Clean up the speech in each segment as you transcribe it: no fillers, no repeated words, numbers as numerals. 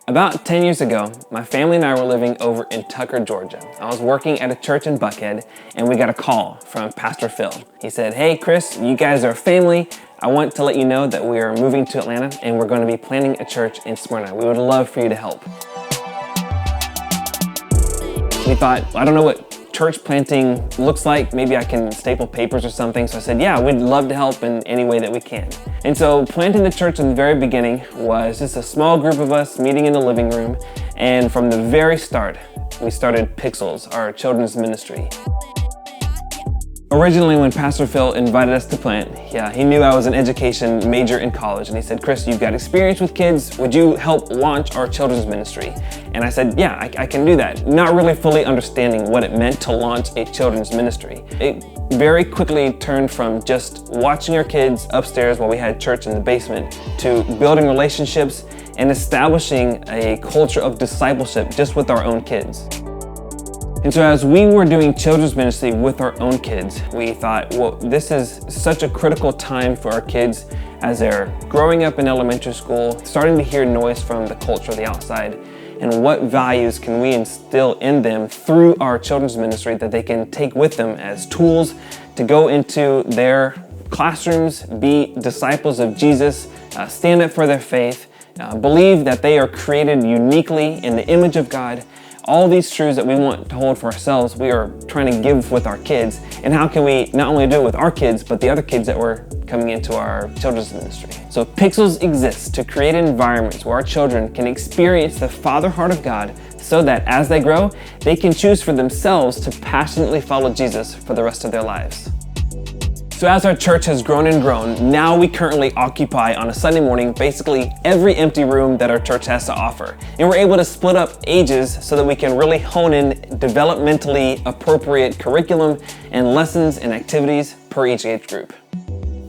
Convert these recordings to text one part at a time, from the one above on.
About 10 years ago, my family and I were living over in Tucker, Georgia. I was working at a church in Buckhead, and we got a call from Pastor Phil. He said, "Hey Chris, you guys are a family. I want to let you know that we are moving to Atlanta and we're going to be planting a church in Smyrna. We would love for you to help." We thought, I don't know what church planting looks like. Maybe I can staple papers or something. So I said, yeah, we'd love to help in any way that we can. And so planting the church in the very beginning was just a small group of us meeting in the living room. And from the very start, we started Pixels, our children's ministry. Originally, when Pastor Phil invited us to plant, he knew I was an education major in college, and he said, "Chris, you've got experience with kids. Would you help launch our children's ministry?" And I said, yeah, I can do that. Not really fully understanding what it meant to launch a children's ministry. It very quickly turned from just watching our kids upstairs while we had church in the basement to building relationships and establishing a culture of discipleship just with our own kids. And so as we were doing children's ministry with our own kids, we thought, well, this is such a critical time for our kids as they're growing up in elementary school, starting to hear noise from the culture of the outside, and what values can we instill in them through our children's ministry that they can take with them as tools to go into their classrooms, be disciples of Jesus, stand up for their faith, believe that they are created uniquely in the image of God. All these truths that we want to hold for ourselves, we are trying to give with our kids. And how can we not only do it with our kids, but the other kids that were coming into our children's ministry? So Pixels exists to create environments where our children can experience the Father heart of God so that as they grow, they can choose for themselves to passionately follow Jesus for the rest of their lives. So as our church has grown and grown, now we currently occupy on a Sunday morning basically every empty room that our church has to offer. And we're able to split up ages so that we can really hone in developmentally appropriate curriculum and lessons and activities per each age group.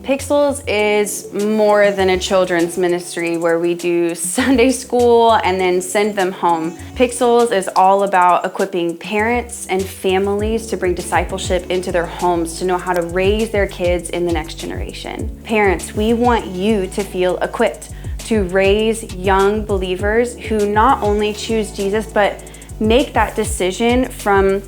Pixels is more than a children's ministry where we do Sunday school and then send them home. Pixels is all about equipping parents and families to bring discipleship into their homes, to know how to raise their kids in the next generation. Parents, we want you to feel equipped to raise young believers who not only choose Jesus, but make that decision from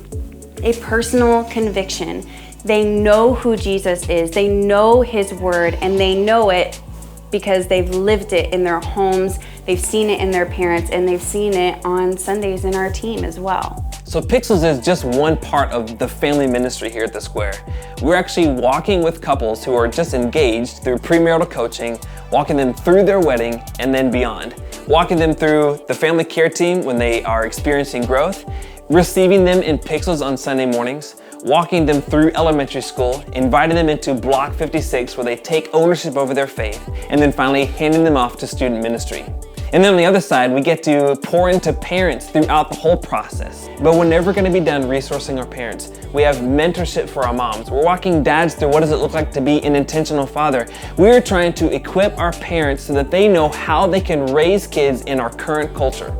a personal conviction. They know who Jesus is, they know his word, and they know it because they've lived it in their homes, they've seen it in their parents, and they've seen it on Sundays in our team as well. So Pixels is just one part of the family ministry here at the Square. We're actually walking with couples who are just engaged through premarital coaching, walking them through their wedding and then beyond, walking them through the family care team when they are experiencing growth, receiving them in Pixels on Sunday mornings, walking them through elementary school, inviting them into Block 56 where they take ownership over their faith, and then finally handing them off to student ministry. And then on the other side, we get to pour into parents throughout the whole process. But we're never going to be done resourcing our parents. We have mentorship for our moms. We're walking dads through what does it look like to be an intentional father. We're trying to equip our parents so that they know how they can raise kids in our current culture.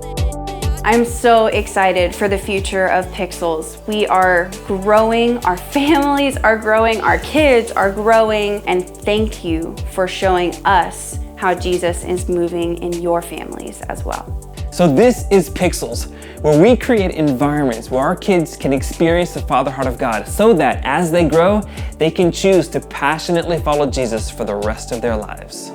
I'm so excited for the future of Pixels. We are growing, our families are growing, our kids are growing, and thank you for showing us how Jesus is moving in your families as well. So this is Pixels, where we create environments where our kids can experience the Father heart of God so that as they grow, they can choose to passionately follow Jesus for the rest of their lives.